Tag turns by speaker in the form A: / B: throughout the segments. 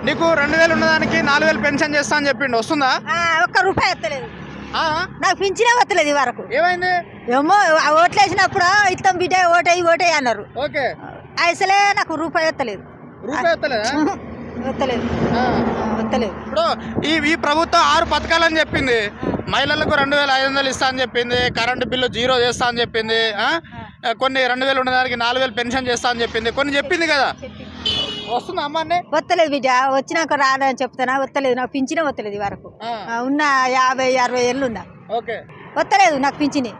A: నీకు 2000 ఉన్నదానికి 4000 పెన్షన్ చేస్తా అని చెప్పిండు, వస్తుందా?
B: ఒక్క రూపాయి ఎత్తలేదు, నాకు పింఛనే వస్తలేదు ఈ వరకు.
A: ఏమైంది?
B: ఏమో ఓట్లు వేసినప్పుడు ఇస్తాం బిడ్డ ఓటేయి అన్నారు.
A: ఓకే,
B: అసలే నాకు రూపాయి ఎత్తలేదు.
A: ఇప్పుడు ఈ ప్రభుత్వం 6 పథకాలని చెప్పింది. మహిళలకు 2500 ఇస్తా అని చెప్పింది, కరెంటు బిల్లు 0 చేస్తా అని చెప్పింది, కొన్ని 2000 ఉన్నదానికి 4000 పెన్షన్ చేస్తా అని చెప్పింది, కొన్ని చెప్పింది కదా. వస్తుందా అమ్మాన్ని?
B: వస్తలేదు బిడ్డ, వచ్చినాక రాదని చెప్తానా, వస్తలేదు నాకు పింఛనే వస్తలేదు ఈ వరకు. ఉన్న 50-60 ఏళ్ళు ఉన్నా, వస్తలేదు నాకు పింఛని.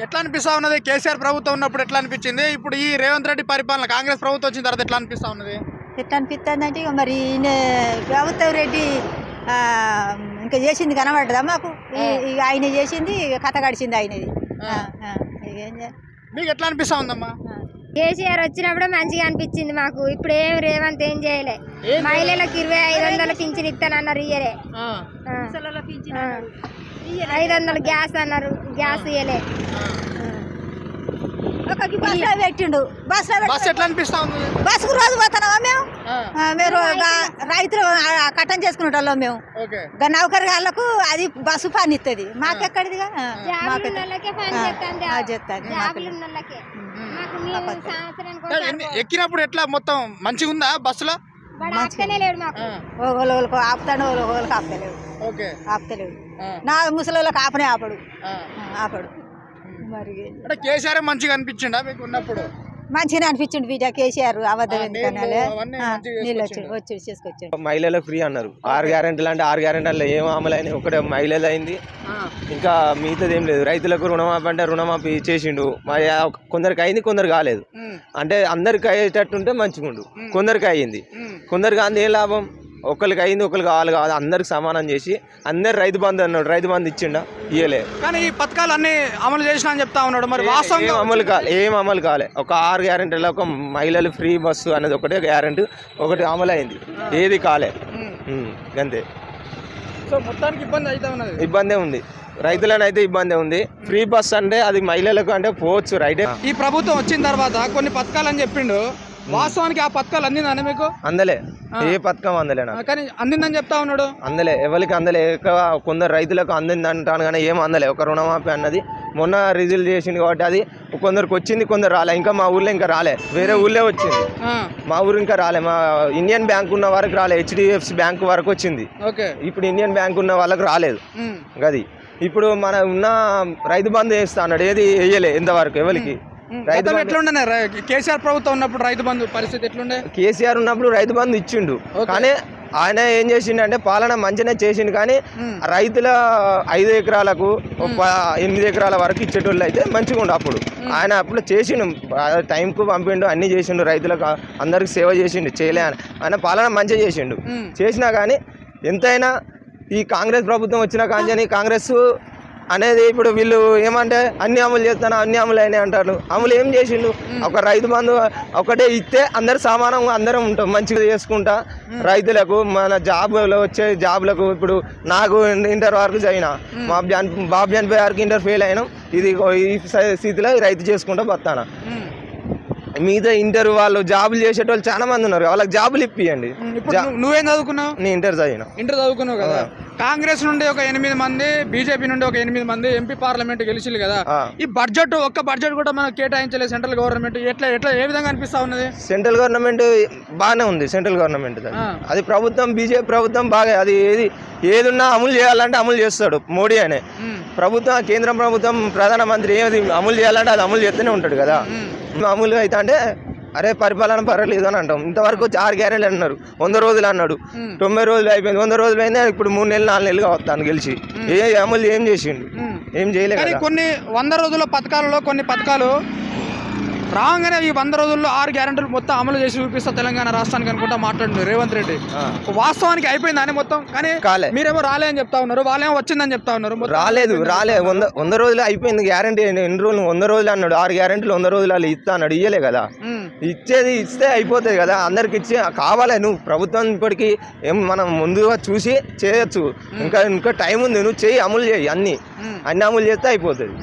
A: ఎట్లా అనిపిస్తా ఉన్నది? కేసీఆర్ ప్రభుత్వం ఉన్నప్పుడు ఎట్లా అనిపించింది? ఇప్పుడు ఈ రేవంత్ రెడ్డి పరిపాలన, కాంగ్రెస్ ప్రభుత్వం వచ్చిన తర్వాత ఎట్లా అనిపిస్తా ఉన్నది?
B: ఎట్లా అనిపిస్తుంది అంటే ఇక మరి ప్రభుత్వం రెడ్డి ఇంకా చేసింది కనబడ్డదా మాకు? ఇక ఆయన చేసింది కథ గడిచింది ఆయనది.
A: మీకు ఎట్లా అనిపిస్తా ఉందమ్మా?
C: కేసీఆర్ వచ్చినప్పుడు మంచిగా అనిపించింది మాకు. ఇప్పుడు ఏం రేవంత్ ఏం చేయలే. మహిళలకు 2500 పింఛన్ ఇస్తానన్నారు, ఇయ్యలే. 500 గ్యాస్ అన్నారు, గ్యాస్ ఇయ్యలే.
B: పెట్టిండు
A: బస్ ఎట్లా అనిపిస్తా ఉంది?
B: బస్సుకు రోజు పోతున్నావా మేము? మీరు రైతులు కట్టం చేసుకునేటోళ్ళం మేము. నౌకరి వాళ్ళకు అది బస్సు పని ఇస్తుంది, మాకెక్కడిదిగా
A: ఎక్కినప్పుడు ఎట్లా మొత్తం మంచిగా ఉందా బస్సులో?
B: ఒకళ్ళకి ఆపుతాడు, ఒకళ్ళకి ఆపుతలేడు. ఆపుతలేడు నా ముసలి వాళ్ళకి ఆపడు. మరి
A: కేసీఆర్ మంచిగా అనిపించిండా మీకు ఉన్నప్పుడు?
B: మంచిగా అనిపించిండు బిడ్డ కేసీఆర్. అబద్ధం ఎందుకని నీళ్ళు వచ్చి చేసుకొచ్చాడు.
D: మహిళలకు ఫ్రీ అన్నారు. 6 గ్యారెంటీలు అంటే 6 గ్యారెంటీలు ఏం అమలైన ఒకటే మహిళలు అయింది, ఇంకా మిగతాది ఏం లేదు. రైతులకు రుణమాఫీ అంటే రుణమాఫీ చేసిండు, మరి కొందరికి అయింది, కొందరు కాలేదు. అంటే అందరికి అయ్యేటట్టుంటే మంచిగుండు. కొందరికి అయ్యింది, కొందరికి అంది ఏం లాభం? ఒకరికి అయింది, ఒకరికి కాదు, అందరికి సమానం చేసి అందరు రైతు బంధు అన్నాడు. రైతు బంధు ఇచ్చిండా? ఇయ్యలే.
A: కానీ ఈ పథకాలు అన్ని అమలు చేసినా అని చెప్తా ఉన్నాడు. మరి
D: ఏం అమలు కాలే. ఒక 6 గ్యారెంటీలో ఒక మహిళలు ఫ్రీ బస్సు అనేది ఒకటే గ్యారెంటీ, ఒకటి అమలు అయింది, ఏది కాలే. అంతే.
A: సో మొత్తానికి ఇబ్బంది అయితే ఉన్నది.
D: ఇబ్బందే ఉంది, రైతులనైతే ఇబ్బంది ఉంది. ఫ్రీ బస్ అంటే అది మహిళలకు అంటే పోవచ్చు, రైటే.
A: ఈ ప్రభుత్వం వచ్చిన తర్వాత కొన్ని పథకాలు అని చెప్పిండు, వాస్తవానికి ఆ పథకాలు అందిందని మీకు?
D: అందలే, ఏ పథకం అందలే.
A: కానీ అందిందని చెప్తా ఉన్నాడు.
D: అందలే, ఎవరికి అందలే. కొందరు రైతులకు అందింది అంటాను కానీ ఏం అందలే. ఒక రుణమాఫీ అన్నది మొన్న రిజల్ట్ చేసింది కాబట్టి అది కొందరికి వచ్చింది, కొందరు రాలే. ఇంకా మా ఊర్లో ఇంకా రాలే, వేరే ఊళ్ళో వచ్చింది, మా ఊరు ఇంకా రాలే. మా ఇండియన్ బ్యాంక్ ఉన్న వరకు రాలే, HDFC బ్యాంక్ వరకు వచ్చింది. ఇప్పుడు ఇండియన్ బ్యాంక్ ఉన్న వాళ్ళకి రాలేదు. గది ఇప్పుడు మన ఉన్న రైతు బంధు వేస్తా అన్నాడు, ఏది వేయలే ఇంతవరకు ఎవరికి.
A: ఎట్లుండే కేసీఆర్ ప్రభుత్వం ఉన్నప్పుడు రైతు బంధు పరిస్థితి ఎట్లుండే?
D: కేసీఆర్ ఉన్నప్పుడు రైతు బంధు ఇచ్చిండు, కానీ ఆయన ఏం చేసిండు అంటే పాలన మంచిగానే చేసిండు, కానీ రైతుల 5 ఎకరాలకు 8 ఎకరాల వరకు ఇచ్చేటోళ్ళు అయితే మంచిగా ఉండు. అప్పుడు ఆయన అప్పుడు చేసిండు, టైంకు పంపిండు, అన్ని చేసిండు, రైతులకు అందరికి సేవ చేసిండు. చేయలే ఆయన పాలన మంచిగా చేసిండు. చేసినా కానీ ఎంతైనా ఈ కాంగ్రెస్ ప్రభుత్వం వచ్చిన కానీ కాంగ్రెస్ అనేది ఇప్పుడు వీళ్ళు ఏమంటే అన్ని అమలు చేస్తాను, అన్ని అమలు అయినాయి అంటారు. అమలు ఏం చేసిండు? ఒక రైతు బంధు ఒకటే ఇస్తే అందరు సమానంగా అందరం ఉంటాం, మంచిగా చేసుకుంటా. రైతులకు మన జాబ్లో వచ్చే జాబ్లకు ఇప్పుడు నాకు ఇంటర్ వరకు చదివినా, బాబు చనిపోయే వరకు ఇంటర్ ఫెయిల్ అయినాం. ఇది ఈ స్థితిలో రైతు చేసుకుంటా బతానా. మిగతా ఇంటర్ వాళ్ళు జాబులు చేసేటోళ్ళు చాలా మంది ఉన్నారు, వాళ్ళకి జాబులు ఇప్పియండి.
A: నువ్వేం చదువుకున్నావు?
D: నేను ఇంటర్
A: చదువుకున్నావు కదా. కాంగ్రెస్ నుండి ఒక 8 మంది, బీజేపీ నుండి ఒక 8 మంది ఎంపీ పార్లమెంట్ గెలిచింది కదా. ఈ ఒక్క బడ్జెట్ కూడా మనకు కేటాయించలేదు సెంట్రల్ గవర్నమెంట్. ఎట్లా ఏ విధంగా అనిపిస్తా ఉన్నది?
D: సెంట్రల్ గవర్నమెంట్ బాగానే ఉంది. సెంట్రల్ గవర్నమెంట్ అది ప్రభుత్వం, బీజేపీ ప్రభుత్వం బాగా అది ఏదున్నా అమలు చేయాలంటే అమలు చేస్తాడు మోడీ అనే ప్రభుత్వం. కేంద్ర ప్రభుత్వం ప్రధానమంత్రి ఏది అమలు చేయాలంటే అది అమలు చేస్తూనే ఉంటాడు కదా. అమలు అయితే అంటే అరే పరిపాలన పర్వాలేదు అని అంటాం. ఇంతవరకు 6 గ్యారెంటీలు అన్నారు, 100 రోజులు అన్నాడు, 90 రోజులు అయిపోయింది. 100 రోజులు అయినా ఇప్పుడు 3 నెలలు 4 నెలలుగా వస్తాను గెలిచి. అమలు ఏం చేసిండు? ఏం చేయలేదు.
A: కొన్ని 100 రోజుల పథకాలలో కొన్ని పథకాలు రాగానే ఈ 100 రోజుల్లో 6 గ్యారెంటీలు మొత్తం అమలు చేసి చూపిస్తా తెలంగాణ రాష్ట్రానికి అనుకుంటా మాట్లాడుతున్నారు రేవంత్ రెడ్డి. వాస్తవానికి అయిపోయిందని మొత్తం, కానీ మీరేమో రాలే అని చెప్తా ఉన్నారు, వాళ్ళేమో వచ్చిందని చెప్తా ఉన్నారు.
D: రాలే 100 రోజులు అయిపోయింది. గ్యారెంటీ ఎన్ని రోజులు? 100 రోజులు అన్నాడు. 6 గ్యారెంటీలు 100 రోజులు ఇస్తా అన్నాడు, ఇయ్యలే కదా. ఇస్తే అయిపోతుంది కదా, అందరికి ఇచ్చి కావాలి. నువ్వు ప్రభుత్వం ఇప్పటికీ ఏం మనం ముందుగా చూసి చేయొచ్చు, ఇంకా టైం ఉంది, నువ్వు చేయి, అమలు చేయి, అన్ని అమలు చేస్తే అయిపోతుంది.